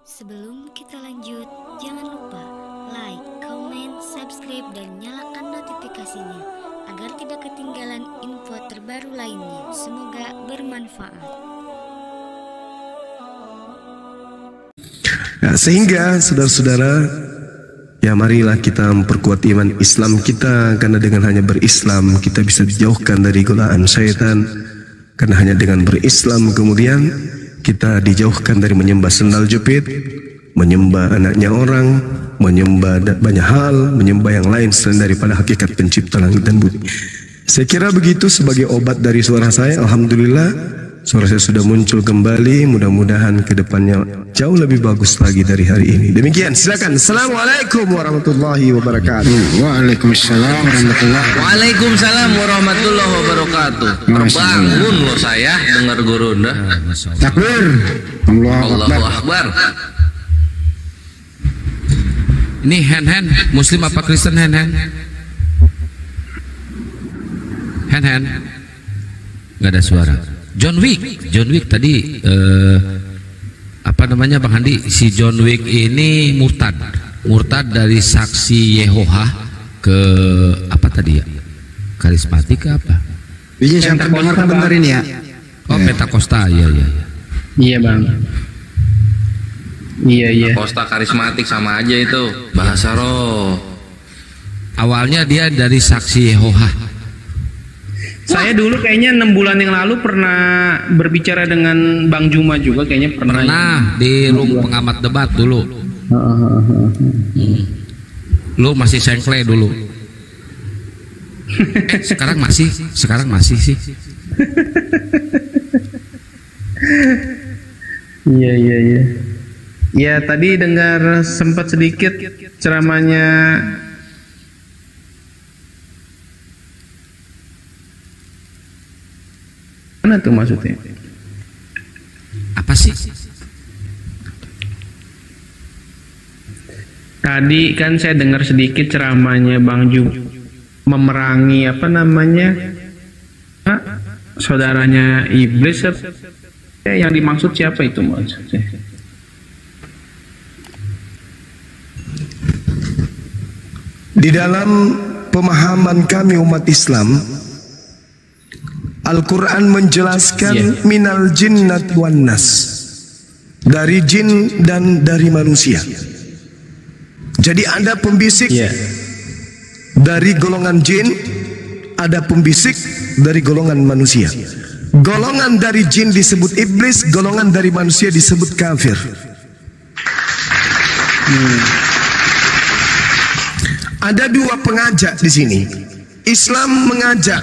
Sebelum kita lanjut, jangan lupa like, comment, subscribe, dan nyalakan notifikasinya agar tidak ketinggalan info terbaru lainnya. Semoga bermanfaat. Nah, sehingga saudara-saudara, ya marilah kita memperkuat iman Islam kita, karena dengan hanya berislam kita bisa dijauhkan dari godaan syaitan. Karena hanya dengan berislam kemudian kita dijauhkan dari menyembah sendal jepit, menyembah anaknya orang, menyembah banyak hal, menyembah yang lain selain daripada hakikat pencipta langit dan bumi. Saya kira begitu sebagai obat dari suara saya. Alhamdulillah suara saya sudah muncul kembali. Mudah-mudahan kedepannya jauh lebih bagus lagi dari hari ini. Demikian, silakan. Assalamualaikum warahmatullahi wabarakatuh. Waalaikumsalam warahmatullahi wabarakatuh. Waalaikumsalam warahmatullahi wabarakatuh. Terbangun loh saya dengar guru dah. Takbir. Allahu Akbar. Ini hand Muslim apa Kristen hand? Hand. Gak ada suara. John Wick tadi apa namanya Bang Handi? Si John Wick ini murtad dari saksi Yehoha ke apa tadi ya? Karismatik ke apa? Izin saya terdengarkan benar ini ya. Oh, Pentakosta, iya. Iya bang. Iya. Pentakosta karismatik sama aja itu bahasa roh. Awalnya dia dari saksi Yehoha. Saya dulu kayaknya 6 bulan yang lalu pernah berbicara dengan Bang Juma juga, kayaknya Pernah di room pengamat debat dulu. Lu masih sengkle dulu. Sekarang masih sih. Iya. Ya tadi dengar sempat sedikit ceramahnya. Mana tuh maksudnya? Apa sih? Tadi kan saya dengar sedikit ceramahnya Bang Ju memerangi apa namanya? Saudaranya iblis. Yang dimaksud siapa itu maksudnya? Di dalam pemahaman kami umat Islam, Al-Quran menjelaskan minal jinnat wan nas, dari jin dan dari manusia. Jadi ada pembisik dari golongan jin, ada pembisik dari golongan manusia. Golongan dari jin disebut iblis, golongan dari manusia disebut kafir. Ada dua pengajak di sini. Islam mengajak,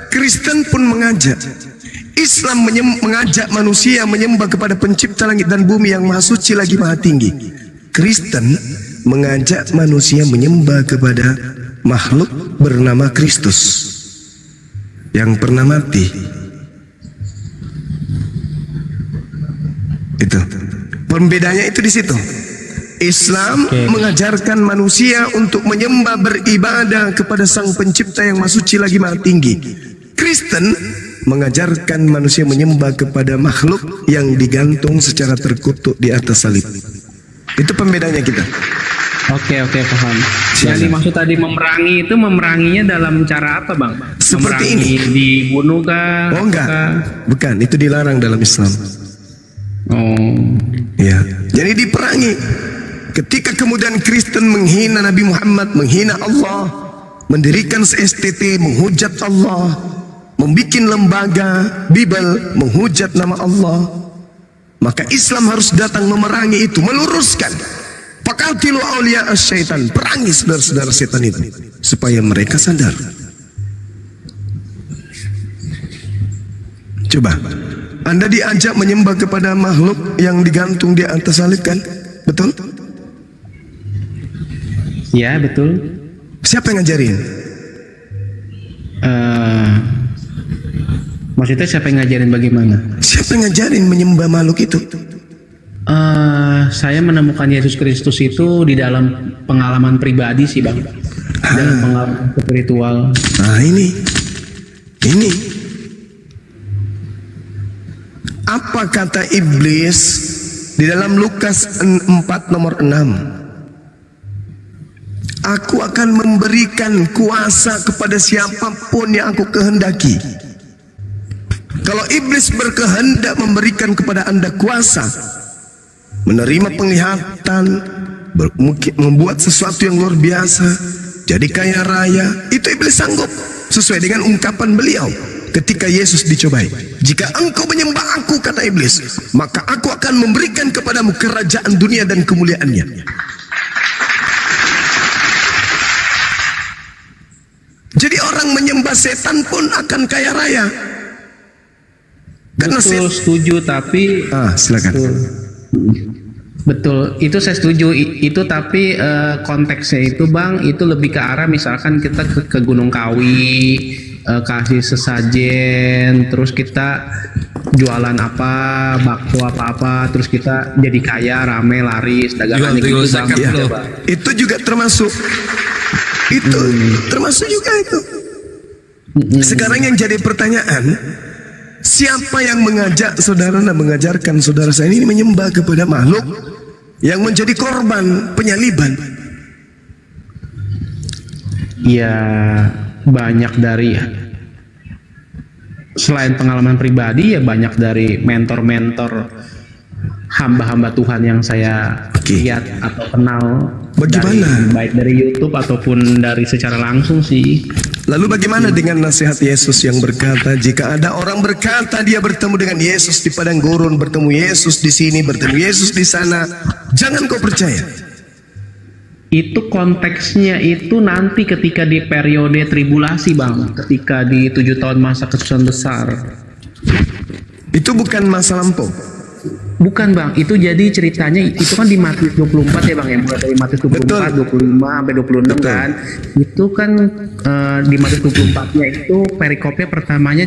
Kristen pun mengajak. Islam mengajak manusia menyembah kepada pencipta langit dan bumi yang maha suci lagi maha tinggi. Kristen mengajak manusia menyembah kepada makhluk bernama Kristus yang pernah mati. Itu pembedanya, itu di situ. Islam mengajarkan manusia untuk menyembah beribadah kepada sang pencipta yang maha suci lagi maha tinggi. Kristen mengajarkan manusia menyembah kepada makhluk yang digantung secara terkutuk di atas salib. Itu pembedanya kita. Oke, paham. Yang dimaksud tadi memerangi itu, memeranginya dalam cara apa bang? Seperti memerangi ini. Dibunuh kah? Oh enggak, bukan, itu dilarang dalam Islam. Oh. Ya, jadi diperangi. Ketika kemudian Kristen menghina Nabi Muhammad, menghina Allah, mendirikan STT, menghujat Allah, membuat lembaga Bible, menghujat nama Allah, maka Islam harus datang memerangi itu, meluruskan. Faqatilu awliya syaitan, perangi saudara-saudara setan itu supaya mereka sadar. Coba, Anda diajak menyembah kepada makhluk yang digantung di atas salib kan? Betul? Ya betul. Siapa yang ngajarin? Maksudnya siapa yang ngajarin bagaimana? Siapa yang ngajarin menyembah makhluk itu? Saya menemukan Yesus Kristus itu di dalam pengalaman pribadi sih bang. Dalam pengalaman spiritual. Nah ini apa kata iblis di dalam Lukas 4 nomor 6. Aku akan memberikan kuasa kepada siapapun yang aku kehendaki. Kalau iblis berkehendak memberikan kepada Anda kuasa, menerima penglihatan, membuat sesuatu yang luar biasa, jadi kaya raya, itu iblis sanggup. Sesuai dengan ungkapan beliau ketika Yesus dicobai. Jika engkau menyembah aku, kata iblis, maka aku akan memberikan kepadamu kerajaan dunia dan kemuliaannya. Jadi orang menyembah setan pun akan kaya raya. Karena betul, setuju, tapi silakan. Betul, itu saya setuju. Itu tapi konteksnya itu Bang, itu lebih ke arah misalkan kita ke Gunung Kawi, kasih sesajen, terus kita jualan apa, bakso apa-apa, terus kita jadi kaya, rame, laris, dagangannya gitu Bang. Ya, itu juga termasuk. Itu termasuk juga itu. Sekarang yang jadi pertanyaan, siapa yang mengajak saudara dan mengajarkan saudara saya ini menyembah kepada makhluk yang menjadi korban penyaliban? Ya, banyak dari, selain pengalaman pribadi, ya banyak dari mentor-mentor hamba-hamba Tuhan yang saya lihat atau kenal. Bagaimana? Baik dari YouTube ataupun dari secara langsung sih. Lalu bagaimana dengan nasihat Yesus yang berkata, jika ada orang berkata dia bertemu dengan Yesus di padang gurun, bertemu Yesus di sini, bertemu Yesus di sana, jangan kau percaya. Itu konteksnya itu nanti ketika di periode tribulasi Bang, ketika di 7 tahun masa kesusahan besar. Itu bukan masa lampau. Bukan Bang, itu jadi ceritanya itu kan di Matius 24 ya Bang, yang mulai dari Matius 24, 25 sampai 26 kan. Itu kan di Matius 24-nya itu perikopnya pertamanya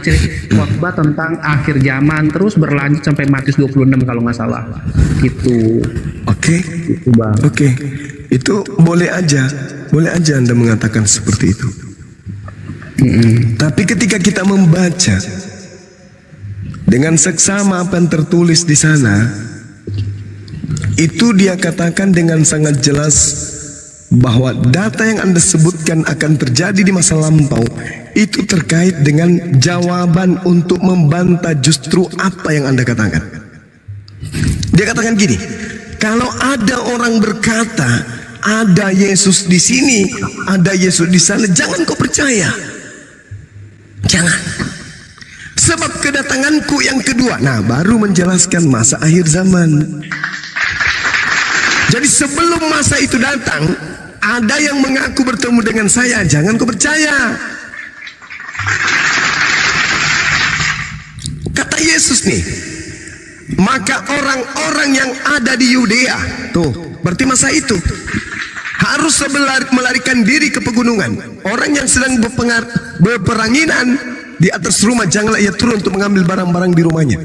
khotbah tentang akhir zaman, terus berlanjut sampai Matius 26 kalau nggak salah. Gitu. Oke. Itu Bang. Oke. Itu boleh aja Anda mengatakan seperti itu. Tapi ketika kita membaca dengan seksama apa yang tertulis di sana, itu dia katakan dengan sangat jelas bahwa data yang Anda sebutkan akan terjadi di masa lampau itu terkait dengan jawaban untuk membantah justru apa yang Anda katakan. Dia katakan gini, kalau ada orang berkata ada Yesus di sini, ada Yesus di sana, jangan kau percaya. Jangan. Sebab kedatanganku yang kedua, nah baru menjelaskan masa akhir zaman. Jadi sebelum masa itu datang, ada yang mengaku bertemu dengan saya, jangan kau percaya. Kata Yesus nih, maka orang-orang yang ada di Yudea, tuh berarti masa itu, harus melarikan diri ke pegunungan. Orang yang sedang berperanginan di atas rumah, janganlah ia turun untuk mengambil barang-barang di rumahnya.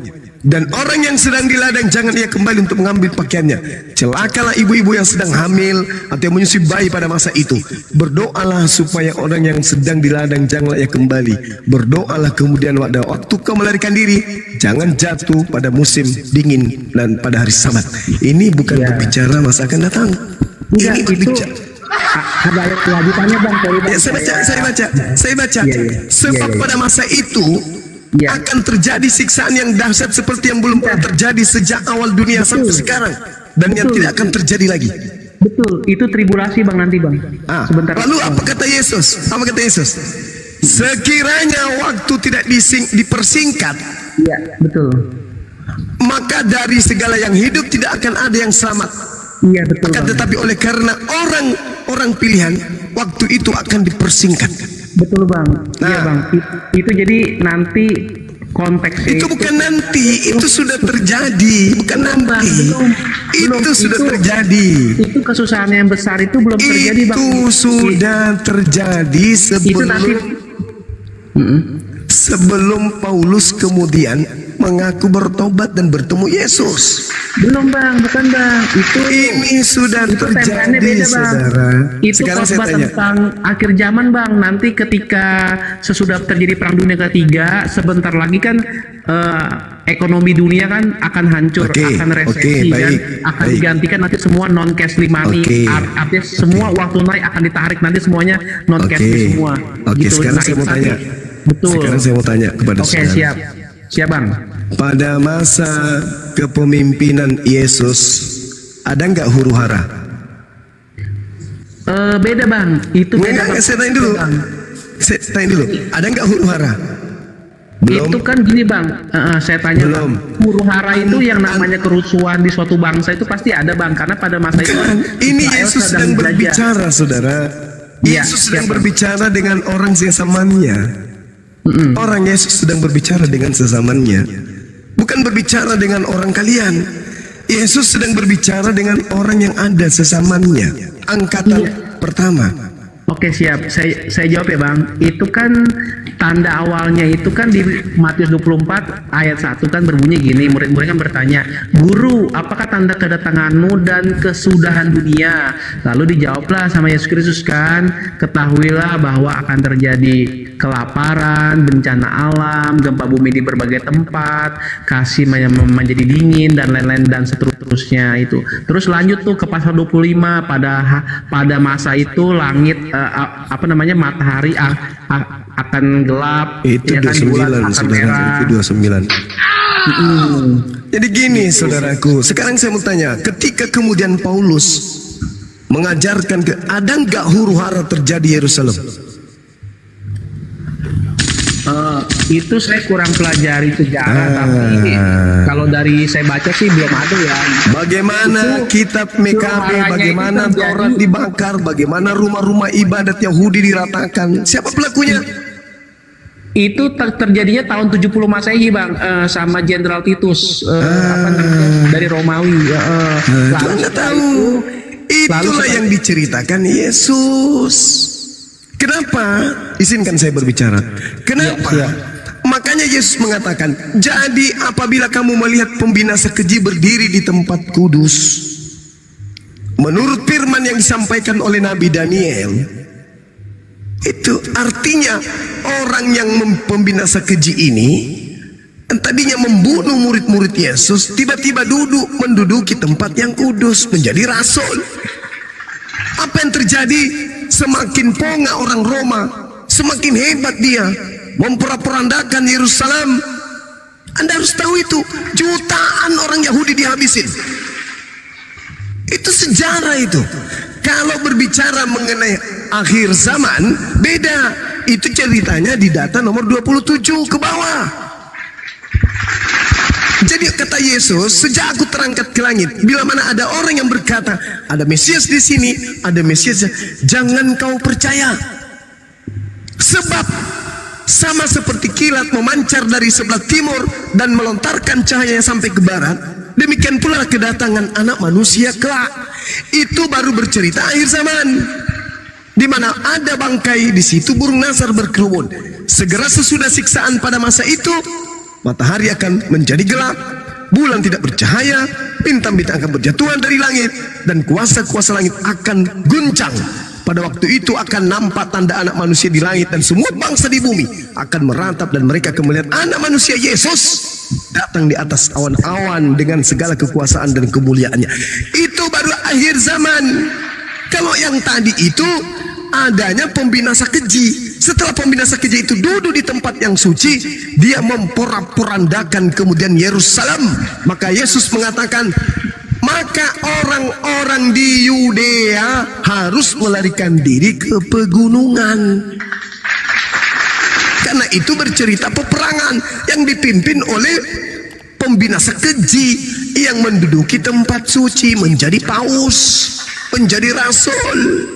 Dan orang yang sedang di ladang, jangan ia kembali untuk mengambil pakaiannya. Celakalah ibu-ibu yang sedang hamil atau yang menyusui bayi pada masa itu. Berdoalah supaya orang yang sedang di ladang janganlah ia kembali. Berdoalah kemudian pada waktu kau melarikan diri, jangan jatuh pada musim dingin dan pada hari Sabat. Ini bukan berbicara masa akan datang. Ini berbicara. Ada ayat kelanjutannya Bang. Ya, saya baca. Sebab pada masa itu akan terjadi siksaan yang dahsyat seperti yang belum pernah terjadi sejak awal dunia sampai sekarang, dan yang tidak akan terjadi lagi. Betul, itu tribulasi Bang nanti Bang. Sebentar. Lalu apa kata Yesus? Sekiranya waktu tidak dipersingkat, iya betul, maka dari segala yang hidup tidak akan ada yang selamat. Iya betul. Akan tetapi oleh karena orang pilihan, waktu itu akan dipersingkat. Betul Bang. Iya Bang. Itu jadi nanti konteksnya. Itu bukan nanti, itu sudah terjadi, bukan nanti. Itu sudah terjadi. Itu kesusahan yang besar itu belum terjadi Bang. Itu sudah terjadi sebelum Paulus kemudian mengaku bertobat dan bertemu Yesus. Belum bang, bukan bang. Ini sudah temanya terjadi, beda, bang. saudara. Itu Sekarang saya khotbah tanya. tentang akhir zaman bang. Nanti ketika sesudah terjadi perang dunia ketiga, sebentar lagi kan ekonomi dunia kan akan hancur, Oke, akan resesi oke, dan baik, akan baik. digantikan nanti semua non cash money. Oke, Artinya semua uang tunai akan ditarik nanti semuanya non cash semua. Oke, sekarang saya itu mau tanya. Betul. Sekarang saya mau tanya kepada Oke, saudara. siap. Siap bang. Pada masa kepemimpinan Yesus, ada nggak huru hara? Beda bang. Itu beda bang. Saya tanya dulu. Bang. Saya tanya dulu. Ada nggak huru hara? Belum. Itu kan gini bang, saya tanya Belum. bang, huru hara itu yang namanya kerusuhan di suatu bangsa itu pasti ada bang, karena pada masa itu Bukan. Ini Israel Yesus sedang belajar. berbicara, saudara. Iya, Yesus sedang siapa? berbicara dengan orang sezamannya. Orang Yesus sedang berbicara dengan sezamannya. Bukan berbicara dengan orang kalian. Yesus sedang berbicara dengan orang yang ada sezamannya. Angkatan pertama. Oke siap, saya jawab ya bang. Itu kan tanda awalnya itu kan di Matius 24 ayat 1 kan berbunyi gini, murid-murid kan bertanya, Guru, apakah tanda kedatanganmu dan kesudahan dunia? Lalu dijawablah sama Yesus Kristus kan, ketahuilah bahwa akan terjadi kelaparan, bencana alam, gempa bumi di berbagai tempat, kasih menjadi dingin dan lain-lain dan seterusnya itu. Terus lanjut tuh ke pasal 25, pada masa itu langit matahari akan gelap, Itu ya kan, bulan 29, akan saudara. merah. Itu 29. Jadi gini, saudaraku. Sekarang saya mau tanya, ketika kemudian Paulus mengajarkan ada nggak huru hara terjadi Yerusalem? Itu saya kurang pelajari sejarah, tapi kalau dari saya baca sih belum ada ya. Bagaimana kitab MKB, huru-haranya bagaimana itu terjadi. Taurat dibakar, bagaimana rumah-rumah ibadat Yahudi diratakan. Siapa pelakunya? Itu terjadinya tahun 70 Masehi bang, sama Jenderal Titus dari Romawi. Itu Anda tahu. Itulah yang diceritakan Yesus. Kenapa? Izinkan saya berbicara. Kenapa? Ya. Makanya Yesus mengatakan, jadi apabila kamu melihat pembinasa keji berdiri di tempat kudus, menurut firman yang disampaikan oleh Nabi Daniel, itu artinya orang yang pembinasa keji ini yang tadinya membunuh murid-murid Yesus, tiba-tiba menduduki tempat yang kudus, menjadi rasul. Apa yang terjadi? Semakin ponga orang Roma, semakin hebat dia memporak-porandakan Yerusalem. Anda harus tahu itu, jutaan orang Yahudi dihabisin. Itu sejarah itu. Kalau berbicara mengenai akhir zaman, beda. Itu ceritanya di data nomor 27 ke bawah. Jadi kata Yesus, sejak aku terangkat ke langit, bila mana ada orang yang berkata, ada Mesias di sini, ada Mesias, jangan kau percaya. Sebab sama seperti kilat memancar dari sebelah timur dan melontarkan cahayanya sampai ke barat, demikian pula kedatangan Anak Manusia kelak. Itu baru bercerita akhir zaman, di mana ada bangkai, di situ burung nasar berkerumun. Segera sesudah siksaan pada masa itu, matahari akan menjadi gelap, bulan tidak bercahaya, bintang-bintang akan berjatuhan dari langit, dan kuasa-kuasa langit akan guncang. Pada waktu itu akan nampak tanda Anak Manusia di langit, dan semua bangsa di bumi akan meratap, dan mereka akan melihat Anak Manusia Yesus datang di atas awan-awan dengan segala kekuasaan dan kemuliaannya. Itu baru akhir zaman. Kalau yang tadi itu adanya pembinasa keji. Setelah pembinasa keji itu duduk di tempat yang suci, dia memporak-porandakan kemudian Yerusalem. Maka Yesus mengatakan, maka orang-orang di Yudea harus melarikan diri ke pegunungan. Karena itu bercerita peperangan yang dipimpin oleh pembinasa keji yang menduduki tempat suci, menjadi paus, menjadi rasul.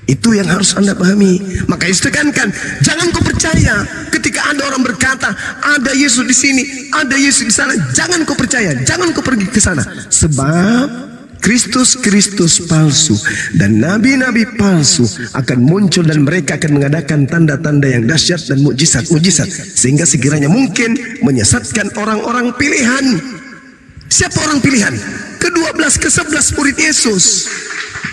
Itu yang harus Anda pahami. Maka Yesus tekankan, jangan kau percaya ketika ada orang berkata ada Yesus di sini, ada Yesus di sana. Jangan kau percaya, jangan kau pergi ke sana. Sebab Kristus palsu dan nabi-nabi palsu akan muncul dan mereka akan mengadakan tanda-tanda yang dahsyat dan mukjizat-mukjizat sehingga sekiranya mungkin menyesatkan orang-orang pilihan. Siapa orang pilihan? Ke-12, ke-11 murid Yesus.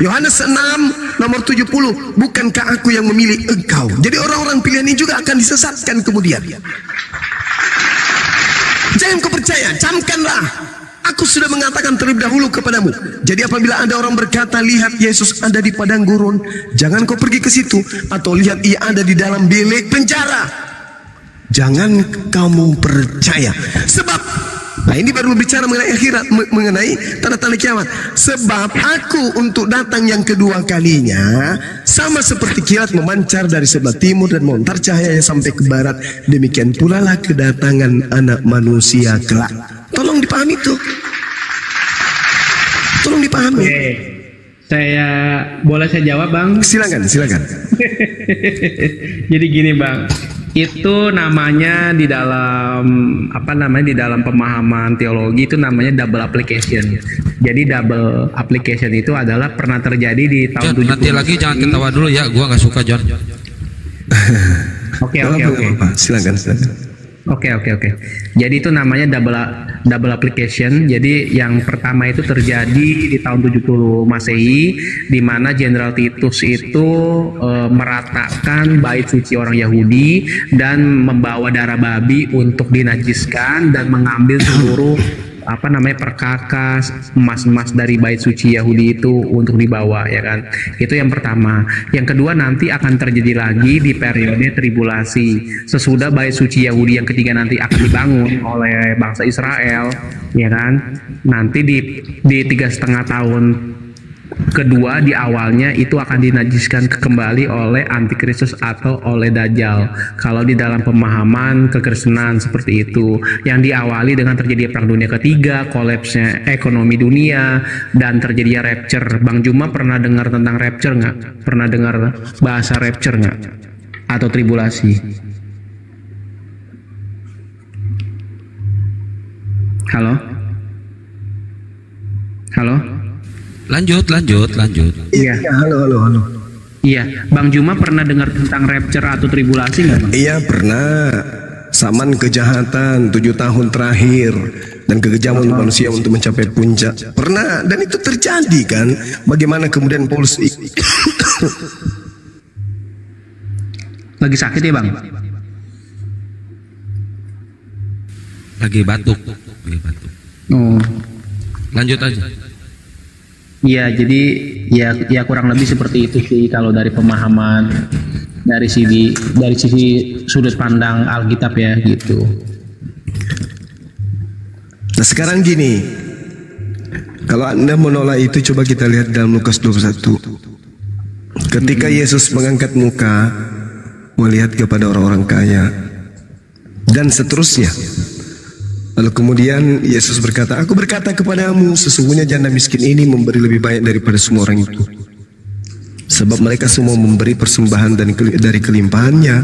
Yohanes 6 nomor 70, bukankah aku yang memilih engkau? Jadi orang-orang pilihan ini juga akan disesatkan kemudian. Jangan kau percaya, camkanlah. Aku sudah mengatakan terlebih dahulu kepadamu. Jadi apabila ada orang berkata, lihat Yesus ada di padang gurun, jangan kau pergi ke situ. Atau lihat ia ada di dalam bilik penjara, jangan kamu percaya. Sebab, nah ini baru bicara mengenai akhirat, mengenai tanda-tanda kiamat. Sebab aku untuk datang yang kedua kalinya, sama seperti kilat memancar dari sebelah timur dan memontar cahayanya sampai ke barat, demikian pula lah kedatangan Anak Manusia kelak. Tolong dipahami itu. Tolong dipahami. Boleh saya jawab, Bang? Silakan. Jadi gini, Bang. Itu namanya di dalam di dalam pemahaman teologi itu namanya double application. Jadi double application itu adalah pernah terjadi di tahun 70. Nanti lagi jangan ketawa dulu ya, gua nggak suka John. Oke. Silakan. Oke. Jadi itu namanya double application. Jadi yang pertama itu terjadi di tahun 70 Masehi, di mana Jenderal Titus itu meratakan bait suci orang Yahudi dan membawa darah babi untuk dinajiskan dan mengambil seluruh perkakas emas-emas dari bait suci Yahudi itu untuk dibawa, ya kan. Itu yang pertama. Yang kedua, nanti akan terjadi lagi di periode tribulasi sesudah bait suci Yahudi yang ketiga nanti akan dibangun oleh bangsa Israel, ya kan. Nanti di 3,5 tahun kedua di awalnya itu akan dinajiskan kembali oleh antikristus atau oleh dajjal. Kalau di dalam pemahaman kekristenan seperti itu, yang diawali dengan terjadi perang dunia ketiga, kolapsnya ekonomi dunia, dan terjadinya rapture. Bang Juma pernah dengar tentang rapture nggak? Pernah dengar bahasa rapture nggak? Atau tribulasi? Halo? Lanjut. Iya, halo. Iya, Bang Juma pernah dengar tentang rapture atau tribulasi nggak, Bang? Iya, pernah. Zaman kejahatan 7 tahun terakhir dan kekejaman manusia untuk mencapai puncak. Pernah, dan itu terjadi kan. Bagaimana kemudian Paulus lagi sakit ya, Bang? Lagi batuk. Oh. Lanjut aja. Iya, jadi ya kurang lebih seperti itu sih kalau dari pemahaman dari sisi sudut pandang Alkitab ya gitu. Nah sekarang gini, kalau Anda menolak itu, coba kita lihat dalam Lukas 21. Ketika Yesus mengangkat muka melihat kepada orang-orang kaya dan seterusnya. Lalu kemudian Yesus berkata, aku berkata kepadamu, sesungguhnya janda miskin ini memberi lebih banyak daripada semua orang itu. Sebab mereka semua memberi persembahan dari kelimpahannya,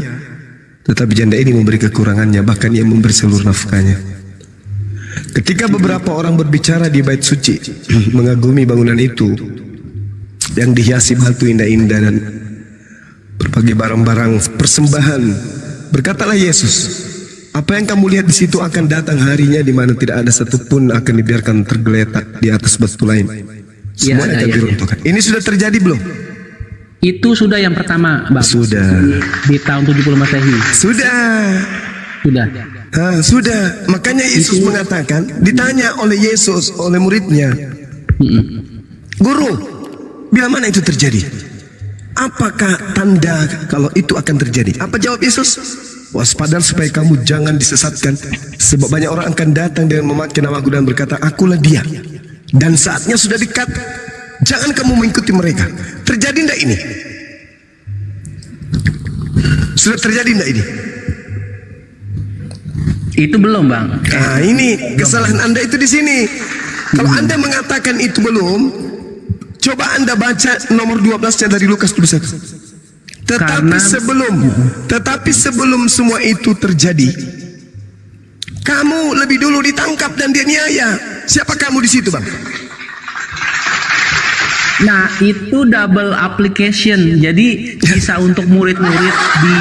tetapi janda ini memberi kekurangannya, bahkan ia memberi seluruh nafkahnya. Ketika beberapa orang berbicara di bait suci, mengagumi bangunan itu yang dihiasi batu indah-indah dan berbagai barang-barang persembahan, berkatalah Yesus, apa yang kamu lihat di situ akan datang harinya di mana tidak ada satupun akan dibiarkan tergeletak di atas batu lain. Semuanya akan diruntuhkan. Ini sudah terjadi belum? Itu sudah yang pertama, Bang. Sudah. Di tahun 70 Masehi. Sudah. Sudah. Makanya Yesus mengatakan, ditanya oleh Yesus oleh muridnya, Guru, bila mana itu terjadi? Apakah tanda kalau itu akan terjadi? Apa jawab Yesus? Waspadalah supaya kamu jangan disesatkan, sebab banyak orang akan datang dengan memakai namaku dan berkata, akulah dia, dan saatnya sudah dekat. Jangan kamu mengikuti mereka. Terjadi enggak ini? Sudah terjadi enggak ini? Itu belum, Bang. Nah, ini kesalahan Anda itu di sini. Kalau Anda mengatakan itu belum, coba Anda baca nomor 12-nya dari Lukas 21. Tetapi sebelum semua itu terjadi, kamu lebih dulu ditangkap dan dianiaya. Siapa kamu di situ, Bang? Nah, itu double application. Jadi bisa untuk murid-murid di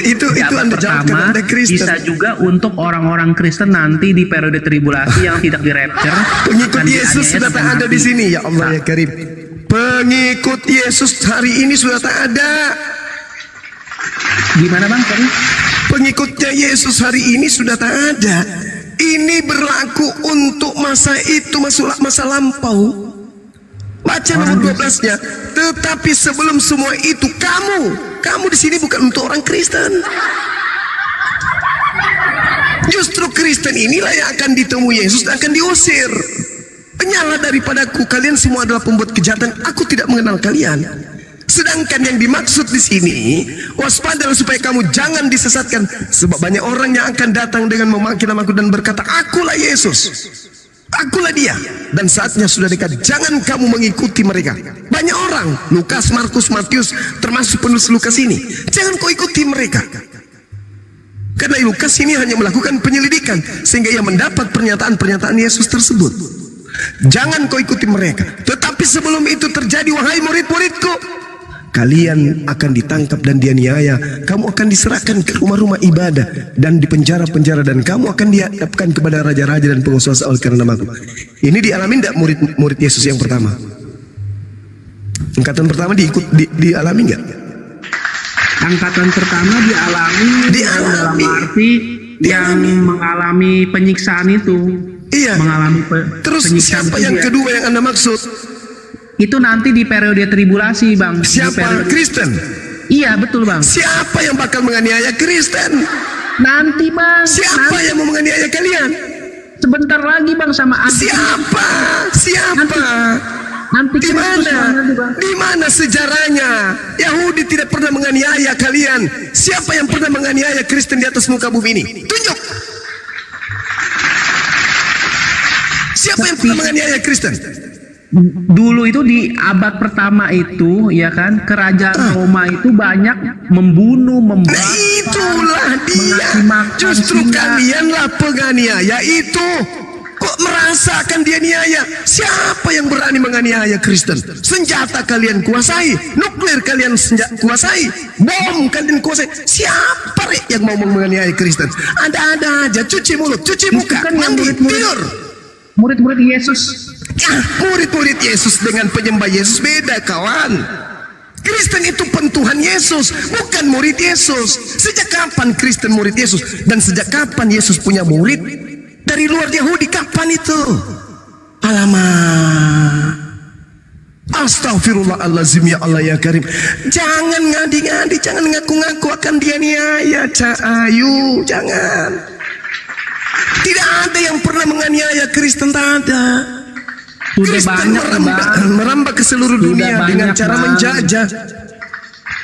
itu abad Anda jawabkan, pertama, Anda Kristen. bisa juga untuk orang-orang Kristen nanti di periode tribulasi yang tidak di rapture. Pengikut dan Yesus dianiaya sudah tak sampai ada mati. di sini, ya Allah ya Karim. Pengikut Yesus hari ini sudah tak ada. Gimana Bang? Pengikutnya Yesus hari ini sudah tak ada. Ini berlaku untuk masa itu, masa lampau. Baca nomor 12-nya. Tetapi sebelum semua itu, kamu di sini bukan untuk orang Kristen. Justru Kristen inilah yang akan ditemui Yesus dan akan diusir. Penyalah daripadaku, kalian semua adalah pembuat kejahatan. Aku tidak mengenal kalian. Sedangkan yang dimaksud di sini, waspadalah supaya kamu jangan disesatkan, sebab banyak orang yang akan datang dengan memaki namaku dan berkata, akulah Yesus, akulah dia, dan saatnya sudah dekat. Jangan kamu mengikuti mereka. Banyak orang, Lukas, Markus, Matius, termasuk penulis Lukas ini, jangan kau ikuti mereka. Karena Lukas ini hanya melakukan penyelidikan sehingga ia mendapat pernyataan-pernyataan Yesus tersebut. Jangan kau ikuti mereka. Tetapi sebelum itu terjadi, wahai murid-muridku, kalian akan ditangkap dan dianiaya. Kamu akan diserahkan ke rumah-rumah ibadah dan di penjara-penjara, dan kamu akan dihadapkan kepada raja-raja dan penguasa oleh karena namaku. Ini dialami tidak murid Yesus yang pertama? Angkatan pertama dialami nggak? Angkatan pertama dialami dalam arti yang mengalami penyiksaan itu. Iya. Mengalami Terus penyiksaan siapa itu yang dia. kedua yang Anda maksud? Itu nanti di periode tribulasi, Bang. Di Siapa? periode- Kristen. Iya, betul, Bang. Siapa yang bakal menganiaya Kristen? Nanti, Bang. Siapa Nanti, yang mau menganiaya kalian? sebentar lagi, Bang, sama Siapa? Nanti Di mana? Di mana sejarahnya? Yahudi tidak pernah menganiaya kalian. Siapa yang pernah menganiaya Kristen di atas muka bumi ini? Tunjuk. Siapa yang pernah menganiaya Kristen? Dulu itu di abad pertama itu, ya kan, kerajaan Roma itu banyak membunuh, Nah, membakar, itulah dia. mengakimakan Justru Cina. kalianlah penganiaya itu. Kok merasa akan dianiaya? Siapa yang berani menganiaya Kristen? Senjata kalian kuasai, nuklir kalian kuasai, bom kalian kuasai. Siapa yang mau menganiaya Kristen? Ada-ada aja, cuci mulut, cuci muka, kan yang mandi, tidur. Murid-murid Yesus. Murid-murid Yesus dengan penyembah Yesus beda, kawan. Kristen itu pentuhan Yesus, bukan murid Yesus. Sejak kapan Kristen murid Yesus? Dan sejak kapan Yesus punya murid dari luar Yahudi? Kapan itu? Alamak. Astagfirullahaladzim, ya Allah ya Karim. Jangan ngadi-ngadi, jangan ngaku-ngaku akan dianiaya, Ayu, jangan. Tidak ada yang pernah menganiaya Kristen, tak ada. Sudah Kristen banyak, merambah ke seluruh Sudah dunia dengan banyak, cara Bang. menjajah.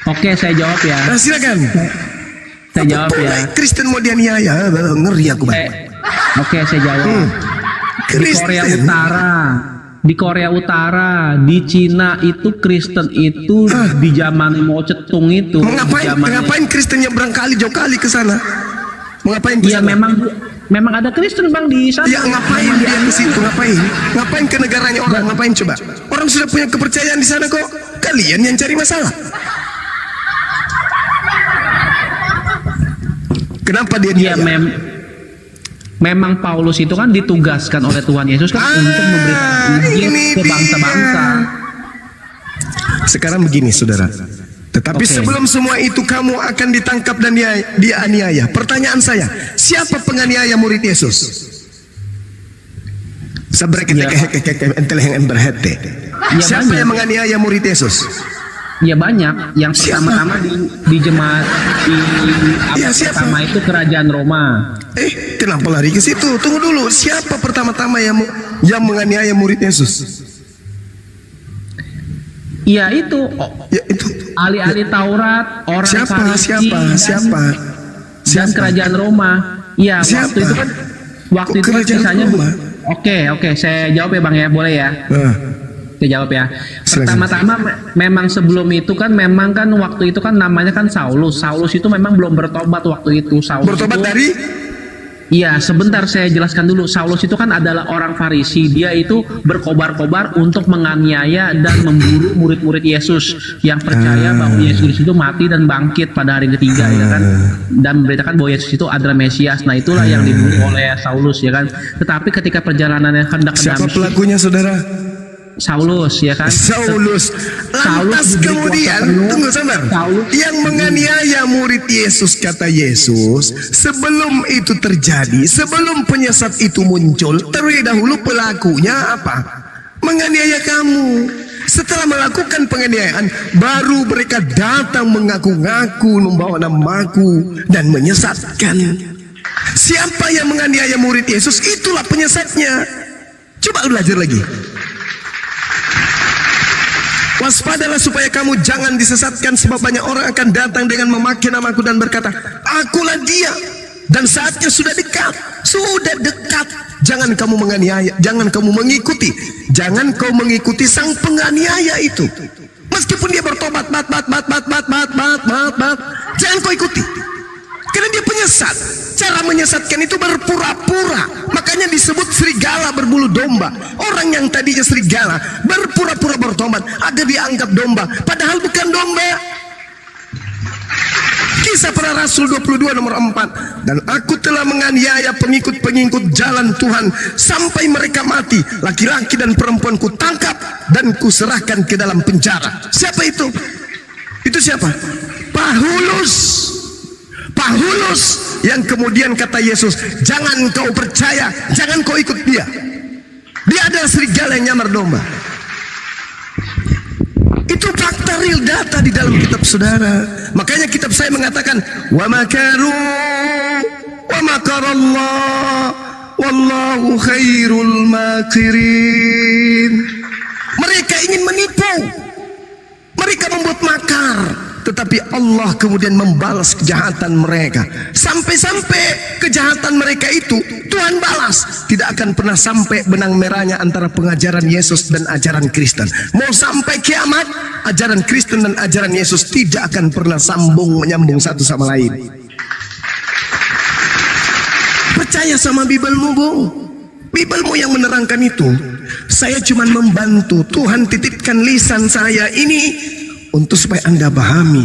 Oke, saya jawab ya. Nah, silakan. Saya jawab ya. Kristen mau dianiaya, ngeri aku, Bang. Oke, saya jawab. Di Korea Kristen. Utara, di Korea Utara, di Cina itu Kristen itu di zaman Mao Zedong itu. Ngapain Kristen yang berangkali jauh kali ke sana? Ngapain ke Iya, sana? memang ada Kristen, Bang, di sana. Ya ngapain Memang dia ke situ? Ngapain ke negaranya orang? Ngapain coba? Orang sudah punya kepercayaan di sana kok. Kalian yang cari masalah. Kenapa dia Iya, memang Paulus itu kan ditugaskan oleh Tuhan Yesus kan untuk memberitakan Injil ini ke bangsa-bangsa. Sekarang begini, saudara. Tetapi Oke. sebelum semua itu kamu akan ditangkap dan dianiaya. Pertanyaan saya, siapa penganiaya murid Yesus? Siapa yang menganiaya murid Yesus? Ya banyak. Yang Siapa? pertama-tama di jemaat di Ya, abad siapa? pertama itu kerajaan Roma. Kenapa lari ke situ? Tunggu dulu. Siapa pertama-tama yang menganiaya murid Yesus? Iya itu Ya itu. ahli-ahli Taurat, orang Farisi, Siapa? dan kerajaan Roma. Iya, Siapa? waktu itu kan kerajaan kisahnya Roma? Oke, saya jawab ya, Bang, ya, boleh ya? Saya jawab ya. Pertama-tama memang sebelum itu kan memang kan waktu itu kan namanya kan Saulus. Saulus itu memang belum bertobat waktu itu. Saulus Bertobat itu, dari? Iya, sebentar saya jelaskan dulu. Saulus itu kan adalah orang Farisi. Dia itu berkobar-kobar untuk menganiaya dan memburu murid-murid Yesus yang percaya bahwa Yesus itu mati dan bangkit pada hari ketiga, ya kan? Dan memberitakan bahwa Yesus itu adalah Mesias. Nah, itulah yang diburu oleh Saulus, ya kan? Tetapi ketika perjalanannya hendak ke Siapa Damaskus, pelakunya, saudara? Saulus, ya kan? Saulus. Lantas kemudian, tunggu sabar. Yang menganiaya murid Yesus, kata Yesus, sebelum itu terjadi, sebelum penyesat itu muncul, terlebih dahulu pelakunya apa? Menganiaya kamu. Setelah melakukan penganiayaan, baru mereka datang mengaku-ngaku, membawa namaku dan menyesatkan. Siapa yang menganiaya murid Yesus? Itulah penyesatnya. Coba belajar lagi. Waspadalah supaya kamu jangan disesatkan, sebab banyak orang akan datang dengan memakai namaku dan berkata, akulah dia, dan saatnya sudah dekat. Sudah dekat. Jangan kamu menganiaya, jangan kamu mengikuti, jangan kau mengikuti sang penganiaya itu. Meskipun dia bertobat, jangan kau ikuti, karena dia penyesat. Cara menyesatkan itu berpura-pura. Makanya disebut serigala berbulu domba. Orang yang tadinya serigala berpura-pura bertobat agar dianggap domba, padahal bukan domba. Kisah Para Rasul 22 nomor 4. Dan aku telah menganiaya pengikut-pengikut jalan Tuhan sampai mereka mati. Laki-laki dan perempuan ku tangkap dan ku serahkan ke dalam penjara. Siapa itu? Itu siapa? Paulus yang kemudian kata Yesus, jangan kau percaya, jangan kau ikut dia. Dia adalah serigala yang nyamar domba. Itu fakta real data di dalam kitab saudara. Makanya kitab saya mengatakan, wa makaru wa makarallah wallahu khairul makirin. Mereka ingin menipu, mereka membuat makar, tetapi Allah kemudian membalas kejahatan mereka. Sampai-sampai kejahatan mereka itu Tuhan balas. Tidak akan pernah sampai benang merahnya antara pengajaran Yesus dan ajaran Kristen. Mau sampai kiamat, ajaran Kristen dan ajaran Yesus tidak akan pernah menyambung satu sama lain. Percaya sama Bibelmu, Bung. Bibelmu yang menerangkan itu. Saya cuma membantu. Tuhan titipkan lisan saya ini untuk supaya Anda pahami.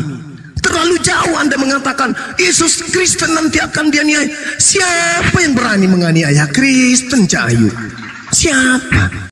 Terlalu jauh Anda mengatakan Yesus Kristen nanti akan dianiaya. Siapa yang berani menganiaya Kristen, Cahayu? Siapa?